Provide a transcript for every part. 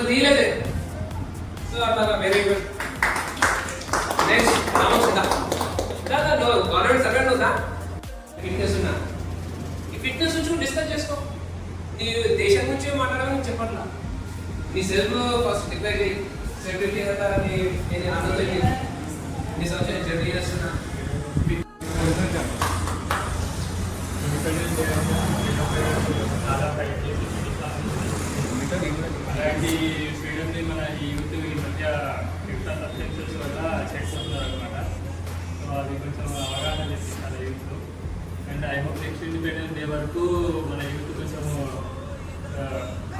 తీయలేదే. So అట్లా very good. Next government servant ఉందా? Fitness ఉన్నా. ఈ ఫిట్నెస్ నుంచి డిస్కస్ చేసుకో. నీ దేశం గురించి మాట్లాడాలని చెప్పట్లా. నీ సెల్ఫ్ ఫస్ట్ డిక్లేర్ చేయి. సెక్యూరిటీ కదా నేను ఆలోచన నీ సంవత్సరం జర్నీ చేస్తున్నా. అలాంటి ఫ్రీడమ్ని మన ఈ యూత్ ఈ మధ్య ఫిఫ్త్ సబ్జెక్ట్స్ వల్ల చేస్తున్నారు అనమాట. సో అది కొంచెం అవగాహన చేస్తున్నారు youth. And I hope next independence day వరకు మన యూత్ కొంచెం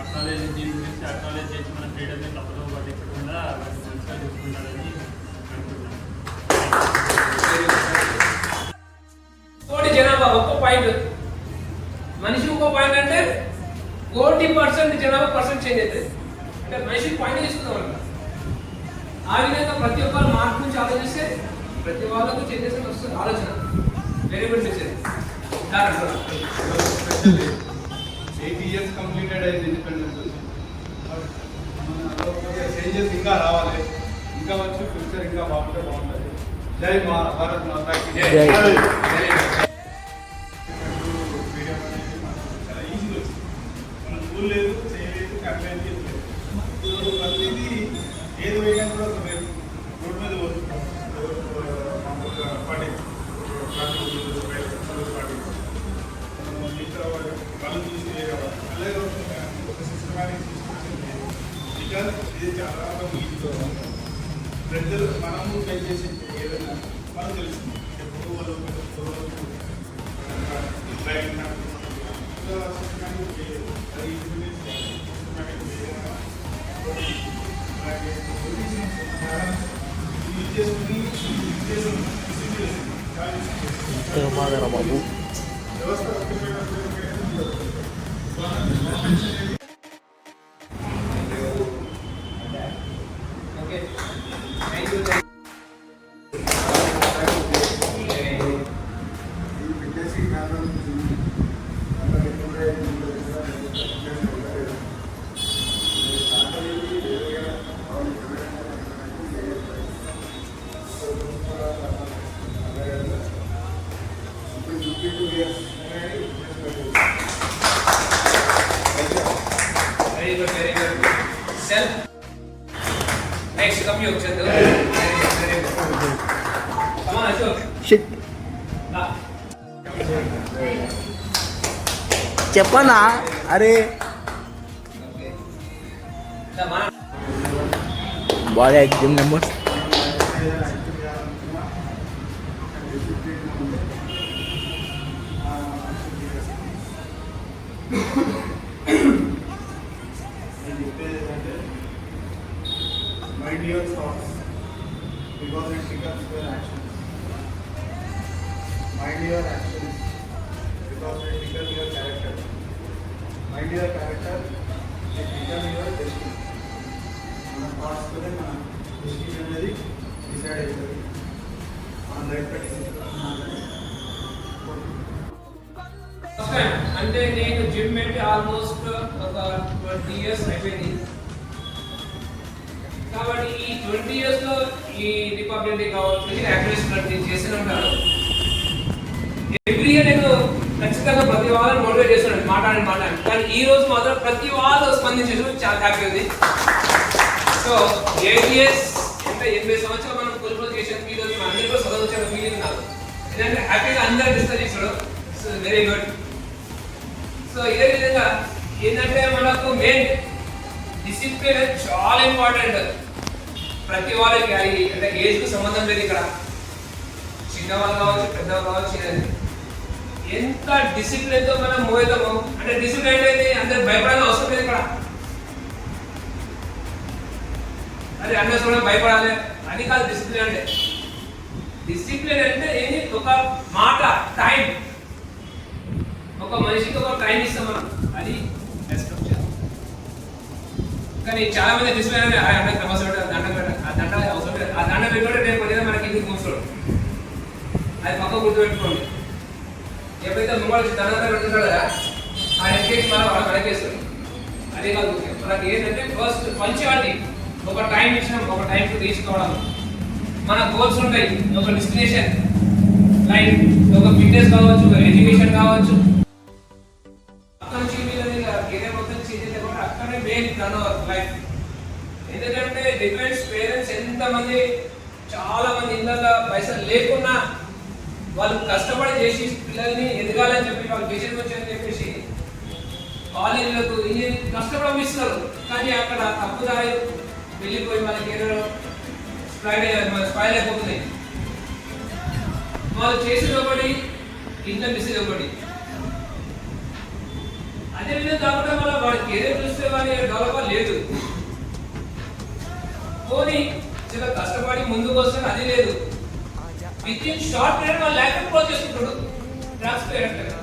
అక్నాలెడ్జ్ దీని గురించి అక్నాలెడ్జ్ చేసి మన ఫ్రీడమ్ని తప్పదో పట్టించకుండా మంచిగా చూసుకుంటారని అనుకుంటున్నాను. కోటి జనాభా ఒక్క పాయింట్, మనిషి ఒక్క పాయింట్ అంటే 40% జనాభా పర్సెంట్ చేంజ్ అవుతుంది. అంటే మనిషికి పాయింట్ తీసుకుందాం. ఆ విధంగా ప్రతి ఒక్కరు మార్పు నుంచి ఆలోచిస్తే ప్రతి వాళ్ళకు చేంజెస్ వస్తుంది ఆలోచన. Very good message. 8 years completed అయింది ఇండిపెండెన్స్. చేంజెస్ ఇంకా రావాలి, ఇంకా వచ్చి ఫ్యూచర్ ఇంకా బాగుంటే బాగుంటుంది. జై భారత్ మాతాకి జై. లేదు చేయలేదు కట్టలేదు ఇప్పుడు ప్రతిదీ ఏది వేయడం కూడా రోడ్ మీద పోతున్నాం. పార్టీ వాళ్ళు చూసి అలాగే ఒక సిస్టమాటిక్ బికాజ్ ఇది చాలా ప్రజలు మనము పే చేసి ఏదైనా మనకు తెలుస్తుంది. ఎప్పుడు వాళ్ళు బాబు very good. Self. Next, come you, Chandru. Very good. Come on, Ashok. Shit. చెప్పనా? అరే బాగా exam numbers mind your thoughts because it becomes your actions. Mind your actions because it becomes your character. Mind your character, it becomes your destiny. మన thoughts తోనే మన destiny అనేది decide అవుతుంది. మన life అంటే నేను జిమ్ పెట్టి ఆల్మోస్ట్ ఒక 20 years అయిపోయింది. కాబట్టి ఈ 20 years లో ఈ రిపబ్లిక్ డే కావచ్చు యాక్టివిటీస్ చేస్తూనే ఉంటాను. ఎవ్రీ ఇయర్ నేను ఖచ్చితంగా ప్రతి వాళ్ళని మోటివేట్ చేస్తున్నాను మాట్లాడి. కానీ ఈ రోజు మాత్రం ప్రతి వాళ్ళు స్పందించేసి చాలా హ్యాపీ ఉంది. సో 8 years అంటే 80 సంవత్సరాలు మనం పొలిటికల్ చేసాం. ఈ రోజు అందరూ కూడా చదవచ్చు ఫీలింగ్ నాకు. ఎందుకంటే హ్యాపీగా అందరూ డిస్కస్ చేస్తాడు. So very good. సో ఇదే విధంగా ఏంటంటే మనకు మెయిన్ డిసిప్లిన్ చాలా ఇంపార్టెంట్. ప్రతి వాళ్ళకి అంటే ఏజ్కు సంబంధం లేదు. ఇక్కడ చిన్నవాళ్ళు కావచ్చు పెద్దవాళ్ళు కావచ్చు. ఎంత డిసిప్లిన్తో మనం మూవ్ అవుతామో అంటే డిసిప్లిన్ అయితే అందరు భయపడాలని అవసరం లేదు. ఇక్కడ అది అందరూ కూడా భయపడాలి అని కాదు డిసిప్లిన్ అంటే. డిసిప్లిన్ అంటే ఏంటి? ఒక మాట టైం, ఒక మనిషికి ఒక టైం ఇస్తాం మనం, అది రెస్పెక్ట్ చేయాలి. కానీ చాలా మంది డిసిప్లిన్ అంటే దండ ఆ దండ అవసరం లేదు. ఆ దండ పెట్టుకుంటే రేపు పొద్దున మనకి ఇంటికి కూర్చోడు. అది పక్క గుర్తుపెట్టుకోండి. ఎప్పుడైతే ముంగళ దండ పెడుతుంటాడు కదా ఆ ఎక్కేసి మనం వాళ్ళ వెనకేస్తాడు. అదే కాదు మనకి ఏంటంటే ఫస్ట్ పంచువాలిటీ, ఒక టైం ఇచ్చినాం, ఒక టైంకి రీచ్ కావడం, మన గోల్స్ ఉంటాయి, ఒక డెస్టినేషన్ లైక్ ఒక ఫిట్నెస్ కావచ్చు, ఒక ఎడ్యుకేషన్ కావచ్చు. అక్కడ నుంచి మీరు కెరీర్ మొత్తం చేసేది కూడా అక్కడే మెయిన్ రన్ అవర్ లైఫ్. ఎందుకంటే డిపెండ్స్ పేరెంట్స్ ఎంతమంది, చాలా మంది ఇళ్ళల్లో పైసలు లేకున్నా వాళ్ళు కష్టపడి చేసి పిల్లల్ని ఎదగాలని చెప్పి వాళ్ళు దేశం వచ్చారని చెప్పేసి కాలేజీలకు ఇంజనీరింగ్ కష్టపడి ఇస్తారు. కానీ అక్కడ తప్పుదారి వెళ్ళిపోయి మన కెరీర్ స్పాయిల్ అయిపోతుంది. వాళ్ళు చేసేది ఒకటి, ఇంట్లో మిస్సేది ఒకటి. అదేవిధంగా కాకుండా మన వాడి కెరీర్ చూస్తే వాడి డెవలప్ లేదు. పోనీ చాలా కష్టపడి ముందుకు వస్తే అది లేదు, విత్ ఇన్ షార్ట్ పీరియడ్ మన లైఫ్ క్లోజ్ చేసుకుంటాడు, ట్రాన్స్ఫర్ అయ్యాడు.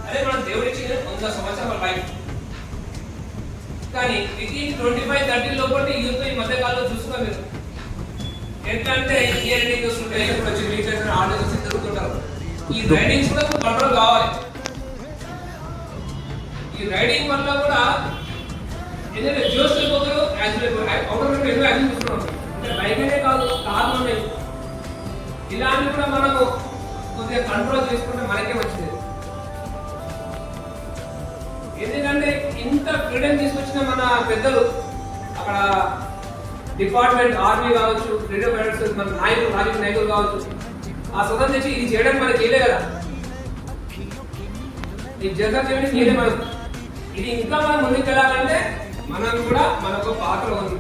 అదే మనం దేవుడు ఇచ్చిన 100 సంవత్సరాల లైఫ్. కానీ విత్ ఇన్ 25-30 లోపల యూత్ ఈ మధ్య కాలంలో చూస్తున్నా మీరు ఎట్లా అంటే ఇయర్ ఎండింగ్ వస్తుంటే ఇప్పుడు వచ్చి రీసెంట్ ఆర్డర్స్ వచ్చి తిరుగుతుంటారు. ఈ రైడింగ్స్ కూడా కంట్రోల్ కావాలి. ఈ రైడింగ్ వల్ల కూడా ఎందుకంటే జోస్ అయిపోతారు, అవుటర్ ఎన్నో యాక్షన్ చూస్తున్నాం. అంటే బైక్ కాదు, కార్లు ఉన్నాయి. ఇలాంటివి కూడా మనము కొద్దిగా కంట్రోల్ చేసుకుంటే మనకే వచ్చింది. ఎందుకంటే ఇంత ఫ్రీడమ్ తీసుకొచ్చిన మన పెద్దలు అక్కడ డిపార్ట్మెంట్, ఆర్మీ కావచ్చు, ఫ్రీడమ్ ఫైటర్స్, మన నాయకులు, రాజకీయ నాయకులు కావచ్చు, ఆ స్వతం తెచ్చి ఇది చేయడానికి మనకి ఏలే కదా, ఇది జగన్ చేయడానికి ఏలే మనం. ఇది ఇంకా మనం ముందుకు వెళ్ళాలంటే మనం కూడా మనకు పాత్ర ఉంది.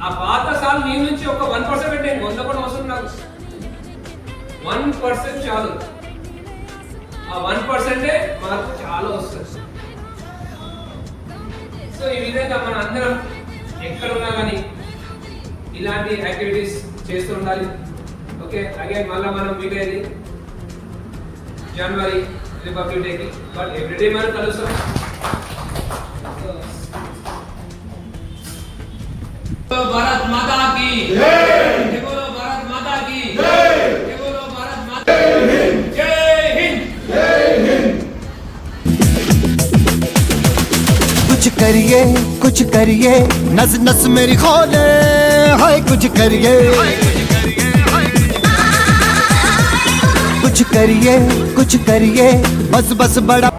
ఆ పాత్ర సార్లు మీ నుంచి ఒక 1% పెట్టండి, 100 కూడా అవసరం నాకు, 1% చాలు. ఆ 1%ఏ మనకు చాలా వస్తుంది. సో ఈ విధంగా మన అందరం ఎక్కడ ఉన్నా కానీ ఇలాంటి యాక్టివిటీస్ చేస్తూ ఉండాలి. ఓకే, అగైన్ మళ్ళీ మనం మీట్ అయ్యేది జనవరి రిపబ్లిక్ డేకి, బట్ ఎవ్రీడే మనం కలుస్తాం. भारत माता की जय, बोलो भारत माता की जय, बोलो भारत माता की जय हिंद, जय हिंद। कुछ करिए नस नस मेरी खोले, हाय कुछ करिए कुछ करिए बस बस बड़ा